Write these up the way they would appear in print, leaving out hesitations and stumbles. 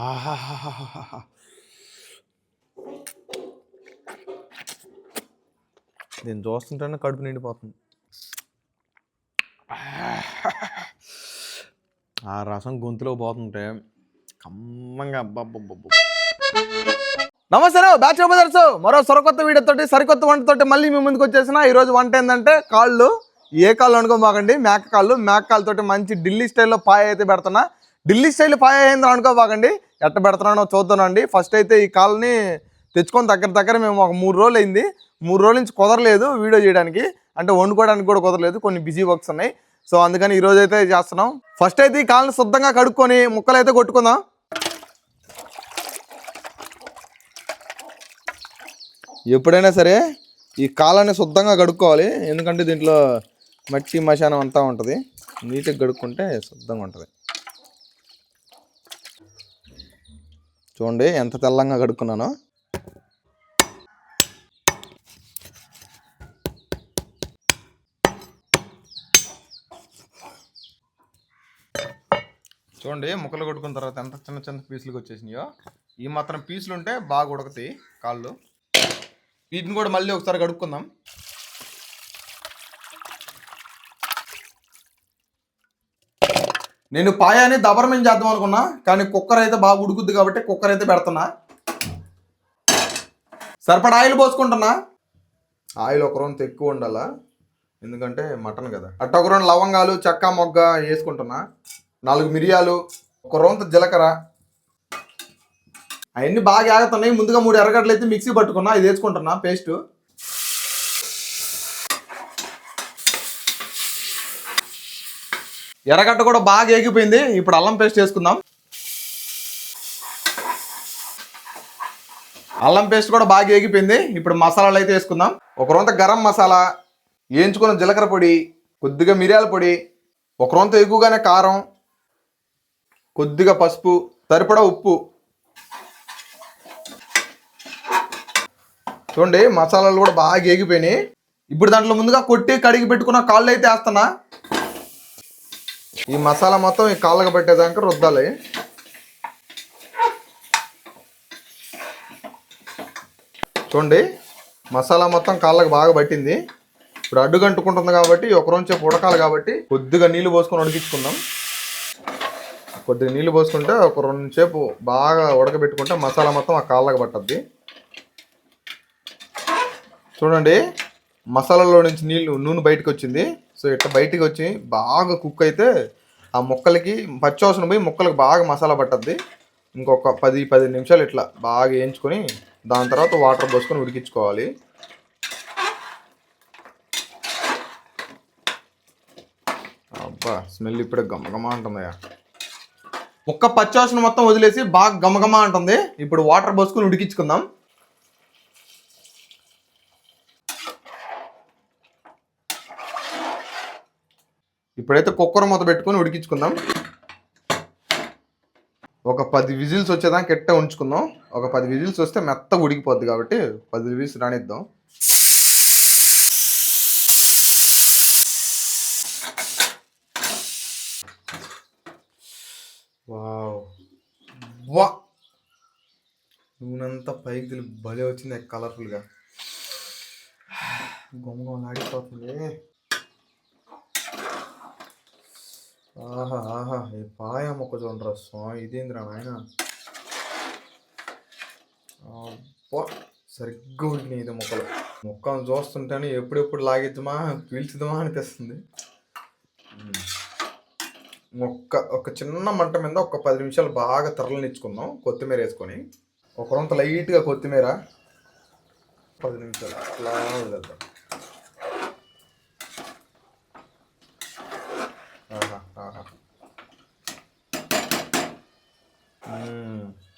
ఆహాహాహాహా! దీన్ని చూస్తుంటేనే కడుపు నిండిపోతుంది. ఆ రసం గొంతులో పోతుంటే కమ్మంగా అబ్బబ్బబ్బబ్బ! నమస్తే బ్యాచులర్ బ్రదర్స్, మరో సరికొత్త వీడియోతోటి సరికొత్త వంటతోటి మళ్ళీ మీ ముందుకు వచ్చేసిన. ఈరోజు వంట ఏంటంటే కాళ్ళు. ఏ కాళ్ళు అనుకోబాకండి, మేక కాళ్ళు. మేక కాళ్ళతోటి మంచి ఢిల్లీ స్టైల్లో పాయ అయితే పెడుతున్నా. ఢిల్లీ స్టైల్ పాయ అయిందో అనుకోబాకండి, ఎట్ట పెడుతున్నానో చూద్దానండి. ఫస్ట్ అయితే ఈ కాళ్ళని తెచ్చుకొని దగ్గర మేము ఒక 3 రోజులు అయింది. 3 రోజుల నుంచి కుదరలేదు వీడియో చేయడానికి, అంటే వండుకోవడానికి కూడా కుదరలేదు, కొన్ని బిజీ వర్క్స్ ఉన్నాయి. సో అందుకని ఈరోజు అయితే చేస్తున్నాం. ఫస్ట్ అయితే ఈ కాళ్ళని శుద్ధంగా కడుక్కొని ముక్కలు అయితే కొట్టుకుందాం. ఎప్పుడైనా సరే ఈ కాళ్ళని శుద్ధంగా కడుక్కోవాలి, ఎందుకంటే దీంట్లో మట్టి మశానం అంతా ఉంటుంది. నీట్గా కడుక్కుంటే శుద్ధంగా ఉంటుంది. చూడండి ఎంత తెల్లంగా కడుక్కున్నానో. చూడండి ముక్కలు కొట్టుకున్న తర్వాత ఎంత చిన్న చిన్న పీసులకు వచ్చేసినాయో. ఈ మాత్రం పీసులు ఉంటే బాగా ఉడకతాయి కాళ్ళు. వీటిని కూడా మళ్ళీ ఒకసారి కడుక్కుందాం. నేను పాయాని దబరమేం చేద్దాం అనుకున్నా, కానీ కుక్కర్ అయితే బాగా ఉడుకుద్ది కాబట్టి కుక్కర్ అయితే పెడుతున్నా. సరిపడా ఆయిల్ పోసుకుంటున్నా. ఆయిల్ ఒక రొంత ఎక్కువ ఉండాలా, ఎందుకంటే మటన్ కదా. అట్ట ఒక 2 లవంగాలు, చెక్క మొగ్గ వేసుకుంటున్నా. 4 మిరియాలు, ఒక రొంత జీలకర్ర. అవన్నీ బాగా ఆగుతున్నాయి. ముందుగా 3 ఎర్రగడ్డలు అయితే మిక్సీ పట్టుకున్నా, ఇది వేసుకుంటున్నా పేస్ట్. ఎర్రగడ్డ కూడా బాగా ఏగిపోయింది. ఇప్పుడు అల్లం పేస్ట్ వేసుకుందాం. అల్లం పేస్ట్ కూడా బాగా ఏగిపోయింది. ఇప్పుడు మసాలాలు అయితే వేసుకుందాం. ఒక రొంత గరం మసాలా, వేయించుకున్న జీలకర్ర పొడి, కొద్దిగా మిరియాల పొడి, ఒక రొంత ఎక్కువగానే కారం, కొద్దిగా పసుపు, సరిపడా ఉప్పు. చూడండి మసాలాలు కూడా బాగా ఏగిపోయినాయి. ఇప్పుడు దాంట్లో ముందుగా కొట్టి కడిగి పెట్టుకున్న కాళ్ళు అయితే వేస్తున్నా. ఈ మసాలా మొత్తం ఈ కాళ్ళకు పెట్టేదాకా రుద్దాలి. చూడండి మసాలా మొత్తం కాళ్ళకు బాగా పట్టింది. ఇప్పుడు అడ్డుగంటుకుంటుంది కాబట్టి ఒక రోజు ఉడకాలి కాబట్టి కొద్దిగా నీళ్ళు పోసుకొని ఉడికించుకుందాం. కొద్దిగా నీళ్ళు పోసుకుంటే ఒక 2 సేపు బాగా ఉడకబెట్టుకుంటే మసాలా మొత్తం ఆ కాళ్ళకు పట్టద్ది. చూడండి మసాలాలో నుంచి నూనె బయటకు వచ్చింది. సో ఇట్లా బయటికి వచ్చి బాగా కుక్ అయితే ఆ ముక్కలకి పచ్చివాసన పోయి ముక్కలకు బాగా మసాలా పట్టద్ది. ఇంకొక 10-15 నిమిషాలు ఇట్లా బాగా వేయించుకొని దాని తర్వాత వాటర్ పోసుకొని ఉడికించుకోవాలి. అబ్బా స్మెల్ ఇప్పుడే గమగమా అంటుందయ్యా. ముక్క పచ్చివాసన మొత్తం వదిలేసి బాగా గమగమా అంటుంది. ఇప్పుడు వాటర్ పోసుకొని ఉడికించుకుందాం. ఇప్పుడైతే కుక్కర్ మూత పెట్టుకొని ఉడికించుకుందాం. ఒక 10 విజిల్స్ వచ్చేదాకా కెట్ట ఉంచుకుందాం. ఒక 10 విజిల్స్ వస్తే మెత్తగా ఉడికిపోద్ది కాబట్టి 10 విజిల్స్ రానిద్దాం. వావ్ వా నూనెంతా పైకి తెలిసి భలే వచ్చింది కలర్ఫుల్గా. గొమ్మగొమ్మ ఆడిపోతుంది. ఆహా ఆహా ఈ పాయ మొక్క చూడరా స్వామి, ఇదేంద్రా నాయన. సరిగ్గా ఉడికినాయి ఇది మొక్కలు. మొక్కను చూస్తుంటేనే ఎప్పుడెప్పుడు లాగిద్దామా పీల్చుదామా అనిపిస్తుంది. ఒక చిన్న మంట మీద ఒక 10 నిమిషాలు బాగా తెరలనిచ్చుకుందాం. కొత్తిమీర వేసుకొని ఒక రొంత లైట్గా కొత్తిమీర 10 నిమిషాలు అట్లా వదిలేద్దాం.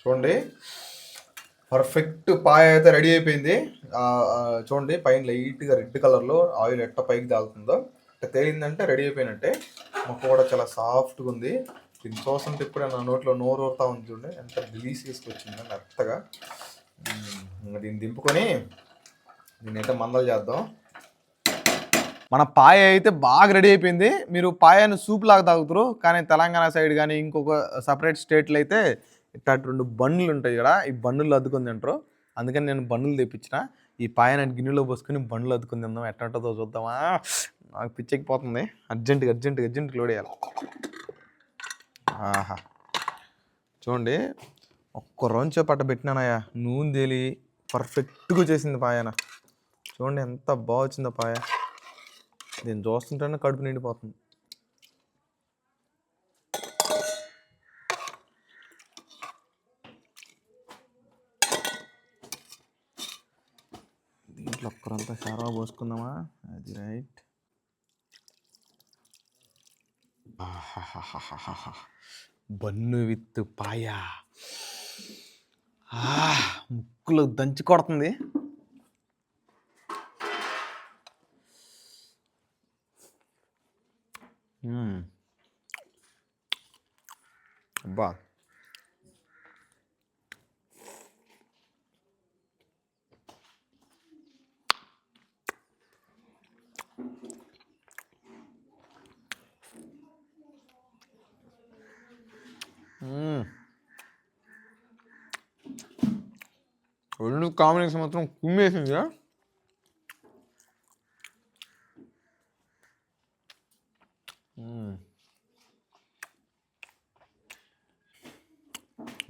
చూడండి పర్ఫెక్ట్ పాయ అయితే రెడీ అయిపోయింది. చూడండి పైన లైట్గా రెడ్ కలర్లో ఆయిల్ ఎట్ట పైకి తాగుతుందో అట్ట తేలిందంటే రెడీ అయిపోయినట్టే. మొక్క కూడా చాలా సాఫ్ట్గా ఉంది. దీన్ని చూస్తుంటే ఇప్పుడే నా నోట్లో నోరు ఊరుతా ఉంది. చూడండి ఎంత డెలీషియస్గా వచ్చింది మెత్తగా. దీన్ని దింపుకొని దీన్ని అయితే మందలు చేద్దాం. మన పాయ అయితే బాగా రెడీ అయిపోయింది. మీరు పాయను సూప్ లాగా తాగుతారు, కానీ తెలంగాణ సైడ్ కానీ ఇంకొక సపరేట్ స్టేట్లో అయితే ఇట్లాంటి 2 బన్నులు ఉంటాయి కదా, ఈ బన్నులు అద్దుకొని తింటారు. అందుకని నేను బన్నులు తెప్పించిన. ఈ పాయని గిన్నెలో పోసుకొని బన్నులు అద్దుకొని తిందాం, ఎట్లా ఉంటుందో చూద్దామా. నాకు పిచ్చెక్కిపోతుంది. అర్జెంటుగా లోడ్ వేయాలి. ఆహా చూడండి, ఒక్క రోజు పట్ట పెట్టినానయ్యా, నూనె తేలి పర్ఫెక్ట్గా చేసింది పాయన. చూడండి ఎంత బాగా వచ్చిందో పాయ. నేను చూస్తుంటేనే కడుపు నిండిపోతుంది. దీంట్లో ఒక్కరంతా షార్వా పోసుకుందామా, అది రైట్. బన్ను విత్ పాయ ముక్కులో దంచి కొడుతుంది. అబ్బా రెండు కాంబినేషన్ మాత్రం కుమ్మేసింది.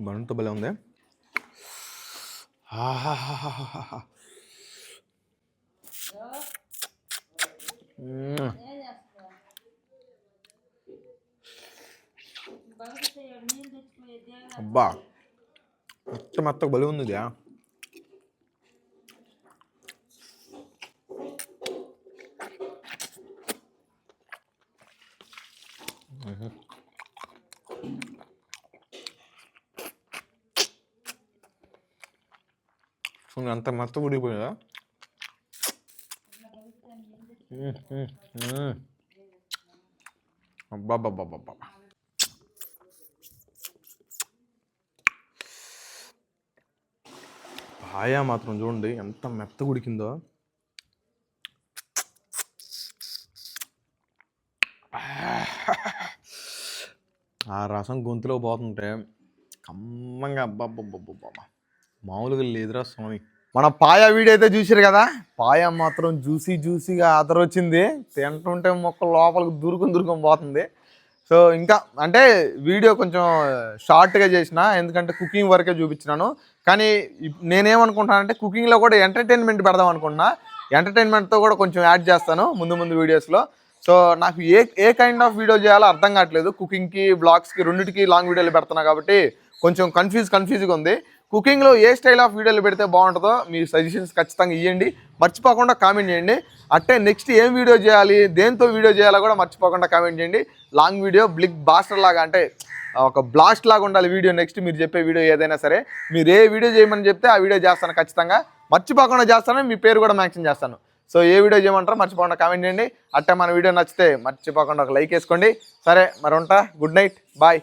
బన్నుతో భలే ఉంది. అబ్బా మెత్తగా భలే ఉంది. అంత మెత్త ఉడికిపోయిందా. అబ్బాబ్బాబ్బా పాయ మాత్రం చూడండి ఎంత మెత్త ఉడికిందో. ఆ రసం గొంతులో పోతుంటే కమ్మంగా అబ్బాబ్బా మామూలుగా లేదురా స్వామి. మన పాయ వీడియో అయితే చూసారు కదా, పాయ మాత్రం జ్యూసీగా ఆదరొచ్చింది. తింటుంటే మొక్క లోపలికి దూరుకొని పోతుంది. సో ఇంకా అంటే వీడియో కొంచెం షార్ట్గా చేసిన, ఎందుకంటే కుకింగ్ వరకే చూపించినాను. కానీ నేనేమనుకుంటానంటే కుకింగ్లో కూడా ఎంటర్టైన్మెంట్ పెడదాం అనుకుంటున్నా. ఎంటర్టైన్మెంట్తో కూడా కొంచెం యాడ్ చేస్తాను ముందు వీడియోస్లో. సో నాకు ఏ కైండ్ ఆఫ్ వీడియో చేయాలో అర్థం కావట్లేదు. కుకింగ్కి బ్లాగ్స్కి రెండింటికి లాంగ్ వీడియోలు పెడుతున్నా కాబట్టి కొంచెం కన్ఫ్యూజ్గా ఉంది. కుకింగ్లో ఏ స్టైల్ ఆఫ్ వీడియోలు పెడితే బాగుంటుందో మీ సజెషన్స్ ఖచ్చితంగా ఇవ్వండి, మర్చిపోకుండా కామెంట్ చేయండి. అట్టే నెక్స్ట్ ఏం వీడియో చేయాలి, దేంతో వీడియో చేయాలో కూడా మర్చిపోకుండా కామెంట్ చేయండి. లాంగ్ వీడియో బ్లిక్ బాస్టర్ లాగా, అంటే ఒక బ్లాస్ట్ లాగా ఉండాలి వీడియో. నెక్స్ట్ మీరు చెప్పే వీడియో ఏదైనా సరే, మీరు ఏ వీడియో చేయమని చెప్తే ఆ వీడియో చేస్తాను ఖచ్చితంగా, మర్చిపోకుండా చేస్తాను. మీ పేరు కూడా మెన్షన్ చేస్తాను. సో ఏ వీడియో చేయమంటారో మర్చిపోకుండా కామెంట్ చేయండి. అట్టే మన వీడియో నచ్చితే మర్చిపోకుండా ఒక లైక్ వేసుకోండి. సరే మరి ఉంటా, గుడ్ నైట్, బాయ్.